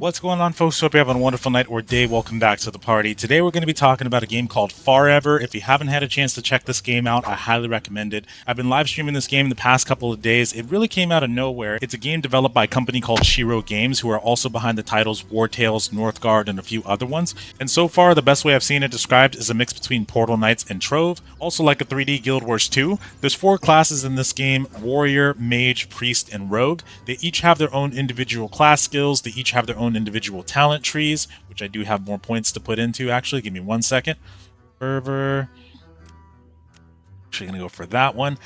What's going on, folks? Hope you're having a wonderful night or day. Welcome back to the party. Today we're going to be talking about a game called Farever. If you haven't had a chance to check this game out, I highly recommend it. I've been live streaming this game the past couple of days. It really came out of nowhere. It's a game developed by a company called Shiro Games, who are also behind the titles War Tales, Northgard, and a few other ones. And so far, the best way I've seen it described is a mix between Portal Knights and Trove, also like a 3D Guild Wars 2. There's 4 classes in this game: Warrior, Mage, Priest, and Rogue. They each have their own individual class skills. They each have their own individual talent trees, which I do have more points to put into. Actually, give me 1 second. Fervor. Actually gonna go for that one.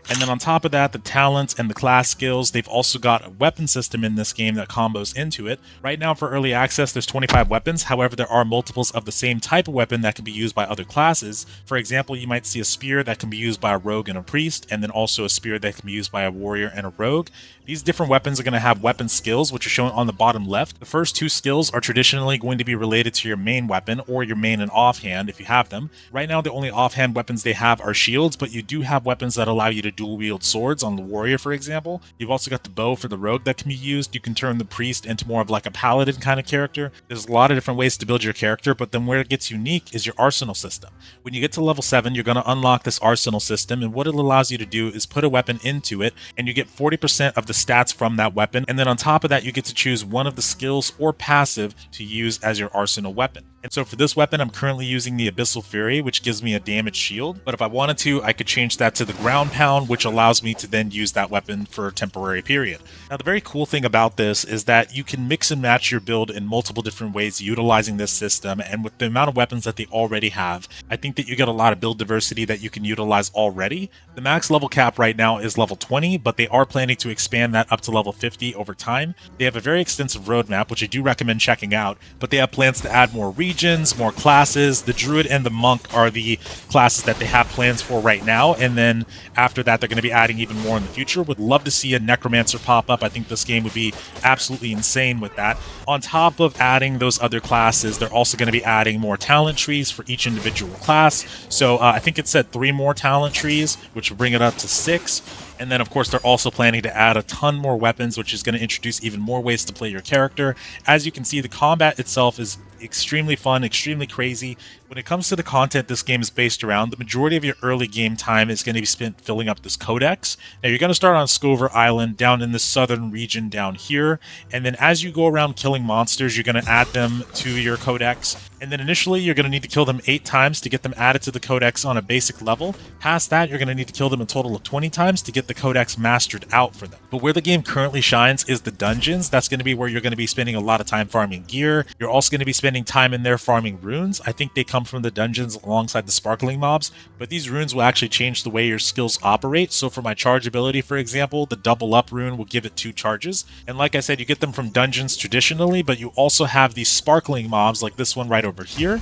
And then on top of that, the talents and the class skills, they've also got a weapon system in this game that combos into it. Right now for early access, there's 25 weapons. However, there are multiples of the same type of weapon that can be used by other classes. For example, you might see a spear that can be used by a rogue and a priest, and then also a spear that can be used by a warrior and a rogue. These different weapons are going to have weapon skills, which are shown on the bottom left. The first 2 skills are traditionally going to be related to your main weapon or your main and offhand if you have them. Right now, the only offhand weapons they have are shields, but you do have weapons that allow you to dual wield swords on the warrior, for example. You've also got the bow for the rogue that can be used. You can turn the priest into more of like a paladin kind of character. There's a lot of different ways to build your character, but then where it gets unique is your arsenal system. When you get to level 7, you're going to unlock this arsenal system, and what it allows you to do is put a weapon into it, and you get 40% of the stats from that weapon, and then on top of that, you get to choose one of the skills or passive to use as your arsenal weapon. And so for this weapon, I'm currently using the Abyssal Fury, which gives me a damage shield. But if I wanted to, I could change that to the Ground Pound, which allows me to then use that weapon for a temporary period. Now, the very cool thing about this is that you can mix and match your build in multiple different ways utilizing this system. And with the amount of weapons that they already have, I think that you get a lot of build diversity that you can utilize already. The max level cap right now is level 20, but they are planning to expand that up to level 50 over time. They have a very extensive roadmap, which I do recommend checking out, but they have plans to add more regions, more classes. The Druid and the Monk are the classes that they have plans for right now, and then after that they're going to be adding even more in the future. Would love to see a Necromancer pop up. I think this game would be absolutely insane with that. On top of adding those other classes, they're also going to be adding more talent trees for each individual class. So I think it said 3 more talent trees, which will bring it up to 6. And then, of course, they're also planning to add a ton more weapons, which is going to introduce even more ways to play your character. As you can see, the combat itself is extremely fun, extremely crazy. When it comes to the content this game is based around, the majority of your early game time is going to be spent filling up this Codex. Now, you're going to start on Scover Island down in the southern region down here. And then as you go around killing monsters, you're going to add them to your Codex. And then initially, you're going to need to kill them 8 times to get them added to the Codex on a basic level. Past that, you're going to need to kill them a total of 20 times to get the Codex mastered out for them. But where the game currently shines is the dungeons. That's going to be where you're going to be spending a lot of time farming gear. You're also going to be spending time in there farming runes. I think they come from the dungeons alongside the sparkling mobs, but these runes will actually change the way your skills operate. So for my charge ability, for example, the double up rune will give it 2 charges. And like I said, you get them from dungeons traditionally, but you also have these sparkling mobs like this one right over here.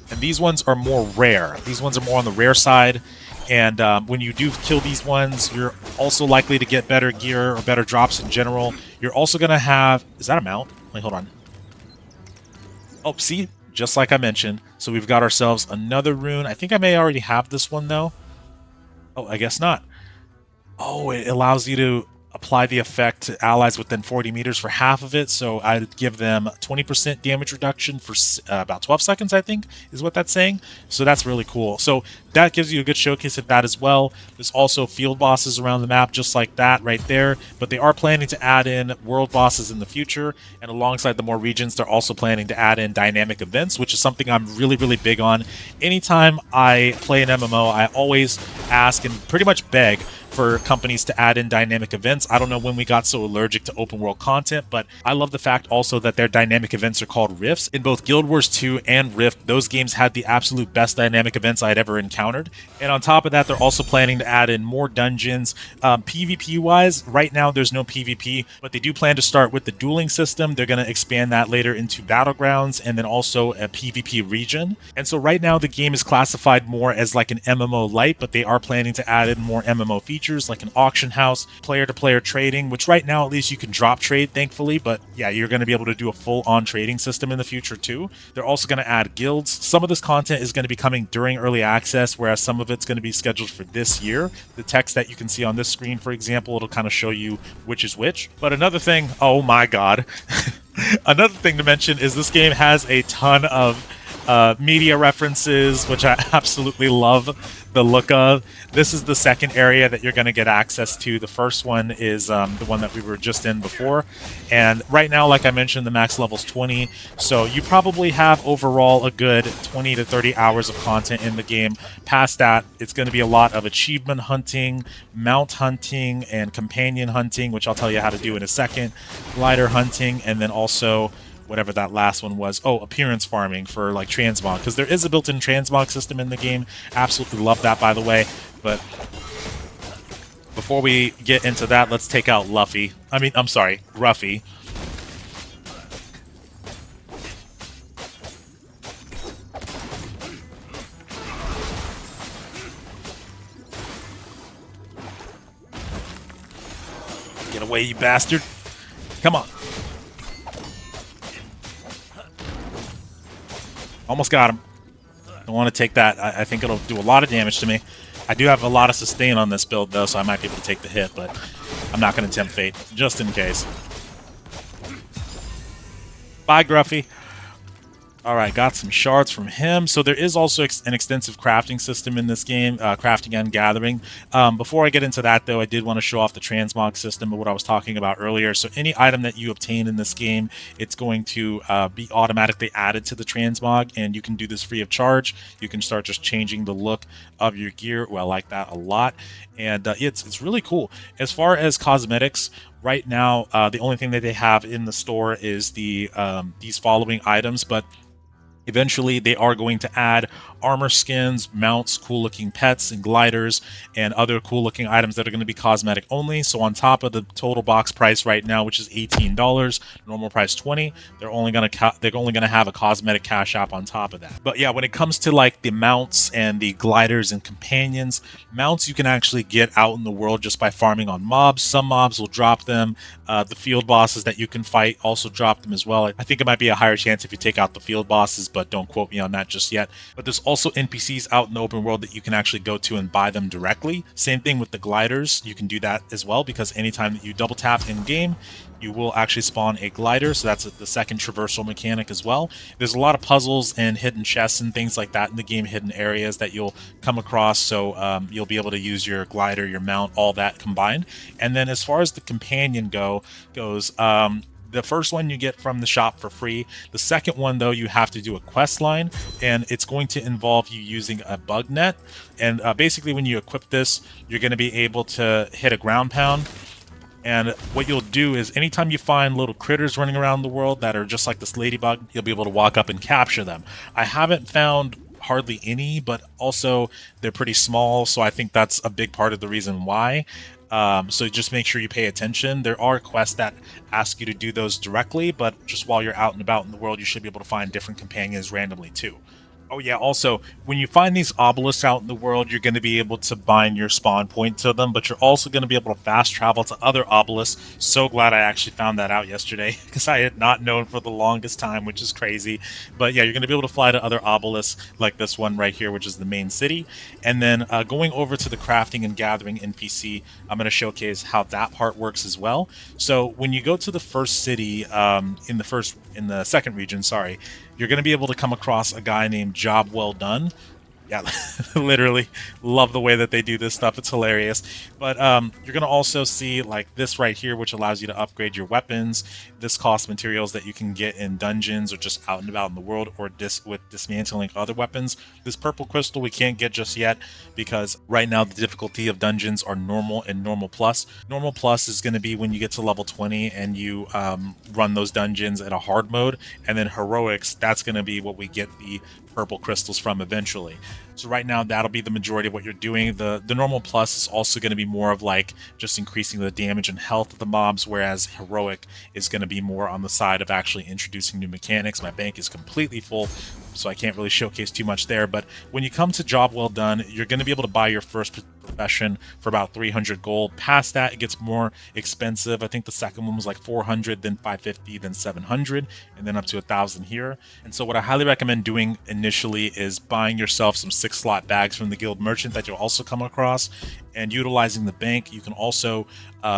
And these ones are more rare. These ones are more on the rare side. And when you do kill these ones, you're also likely to get better gear or better drops in general. You're also going to have... Is that a mount? Wait, hold on. Oh, see? Just like I mentioned. So we've got ourselves another rune. I think I may already have this one, though. Oh, I guess not. Oh, it allows you to apply the effect to allies within 40 meters for half of it, so I'd give them 20% damage reduction for about 12 seconds, I think, is what that's saying. So that's really cool. So that gives you a good showcase of that as well. There's also field bosses around the map, just like that right there, but they are planning to add in world bosses in the future, and alongside the more regions, they're also planning to add in dynamic events, which is something I'm really, really big on. Anytime I play an MMO, I always ask and pretty much beg for companies to add in dynamic events. I don't know when we got so allergic to open world content, but I love the fact also that their dynamic events are called rifts. In both Guild Wars 2 and Rift, those games had the absolute best dynamic events I had ever encountered. And on top of that, they're also planning to add in more dungeons. PvP-wise, right now there's no PvP, but they do plan to start with the dueling system. They're going to expand that later into battlegrounds and then also a PvP region. And so right now the game is classified more as like an MMO lite, but they are planning to add in more MMO features. features like an auction house, player-to-player trading, which right now at least you can drop trade, thankfully, but yeah, you're going to be able to do a full-on trading system in the future too. They're also going to add guilds. Some of this content is going to be coming during early access, whereas some of it's going to be scheduled for this year. The text that you can see on this screen, for example, it'll kind of show you which is which. But another thing, oh my god, another thing to mention is this game has a ton of media references, which I absolutely love the look of. This is the second area that you're going to get access to. The first one is the one that we were just in before. And right now, like I mentioned, the max level's 20. So you probably have overall a good 20 to 30 hours of content in the game. Past that, it's going to be a lot of achievement hunting, mount hunting, and companion hunting, which I'll tell you how to do in a second, glider hunting, and then also whatever that last one was. Oh, appearance farming for like transmog, because there is a built-in transmog system in the game. Absolutely love that, by the way. But before we get into that, let's take out Luffy. I'm sorry, Gruffy. Get away, you bastard. Come on. Almost got him. Don't want to take that. I think it'll do a lot of damage to me. I do have a lot of sustain on this build, though, so I might be able to take the hit, but I'm not going to tempt fate, just in case. Bye, Gruffy. Alright, got some shards from him. So there is also an extensive crafting system in this game, crafting and gathering. Before I get into that, though, I did want to show off the transmog system of what I was talking about earlier. So any item that you obtain in this game, it's going to be automatically added to the transmog, and you can do this free of charge. You can start just changing the look of your gear. Well, I like that a lot, and it's really cool. As far as cosmetics, right now, the only thing that they have in the store is the these following items, but eventually, they are going to add armor skins, mounts, cool-looking pets, and gliders, and other cool-looking items that are going to be cosmetic only. So on top of the total box price right now, which is $18, normal price $20, they're only going to have a cosmetic cash app on top of that. But yeah, when it comes to like the mounts and the gliders and companions, mounts you can actually get out in the world just by farming on mobs. Some mobs will drop them. The field bosses that you can fight also drop them as well. I think it might be a higher chance if you take out the field bosses, but don't quote me on that just yet. But there's also NPCs out in the open world that you can actually go to and buy them directly. Same thing with the gliders. You can do that as well, because anytime that you double tap in game, you will actually spawn a glider, so that's the second traversal mechanic as well. There's a lot of puzzles and hidden chests and things like that in the game, hidden areas that you'll come across, so you'll be able to use your glider, your mount, all that combined. And then as far as the companion goes, the first one you get from the shop for free. The second one, though, you have to do a quest line, and it's going to involve you using a bug net. And basically, when you equip this, you're going to be able to hit a ground pound. And what you'll do is anytime you find little critters running around the world that are just like this ladybug, you'll be able to walk up and capture them. I haven't found hardly any, but also they're pretty small, so I think that's a big part of the reason why. So just make sure you pay attention. There are quests that ask you to do those directly, but just while you're out and about in the world, you should be able to find different companions randomly too. Oh yeah, also, when you find these obelisks out in the world, you're going to be able to bind your spawn point to them, but you're also going to be able to fast travel to other obelisks. So glad I actually found that out yesterday, because I had not known for the longest time, which is crazy. But yeah, you're going to be able to fly to other obelisks, like this one right here, which is the main city. And then going over to the crafting and gathering NPC, I'm going to showcase how that part works as well. So when you go to the first city, in the second region, sorry, you're going to be able to come across a guy named Job Well Done. Yeah, literally love the way that they do this stuff. It's hilarious. But you're going to also see like this right here, which allows you to upgrade your weapons. This costs materials that you can get in dungeons or just out and about in the world, or with dismantling other weapons. This purple crystal we can't get just yet, because right now the difficulty of dungeons are normal and normal plus. Normal plus is going to be when you get to level 20 and you run those dungeons in a hard mode. And then heroics, that's going to be what we get the purple crystals from eventually. So right now that'll be the majority of what you're doing. The normal plus is also going to be more of like just increasing the damage and health of the mobs, whereas heroic is going to be more on the side of actually introducing new mechanics. My bank is completely full. so I can't really showcase too much there. But when you come to Job Well Done, you're going to be able to buy your first profession for about 300 gold. Past that, it gets more expensive. I think the second one was like 400, then 550, then 700, and then up to 1,000 here. And so what I highly recommend doing initially is buying yourself some 6-slot bags from the guild merchant that you'll also come across, and utilizing the bank. You can also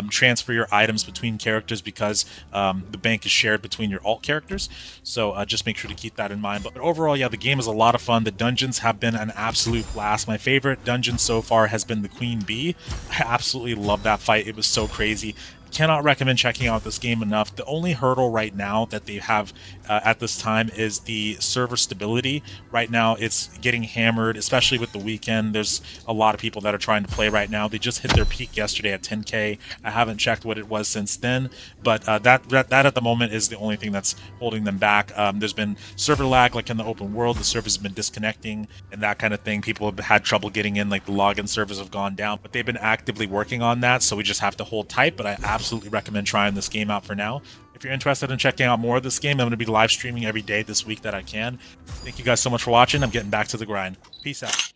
transfer your items between characters because the bank is shared between your alt characters. So just make sure to keep that in mind. But overall, yeah, the game is a lot of fun. The dungeons have been an absolute blast. My favorite dungeon so far has been the Queen Bee. I absolutely love that fight. It was so crazy. Cannot recommend checking out this game enough. The only hurdle right now that they have at this time is the server stability. Right now it's getting hammered, especially with the weekend. There's a lot of people that are trying to play right now. They just hit their peak yesterday at 10k. I haven't checked what it was since then, but that at the moment is the only thing that's holding them back. There's been server lag, like in the open world. The servers have been disconnecting and that kind of thing. People have had trouble getting in, like the login servers have gone down, but they've been actively working on that, so we just have to hold tight. But I absolutely recommend trying this game out for now. If you're interested in checking out more of this game, I'm going to be live streaming every day this week that I can. Thank you guys so much for watching. I'm getting back to the grind. Peace out.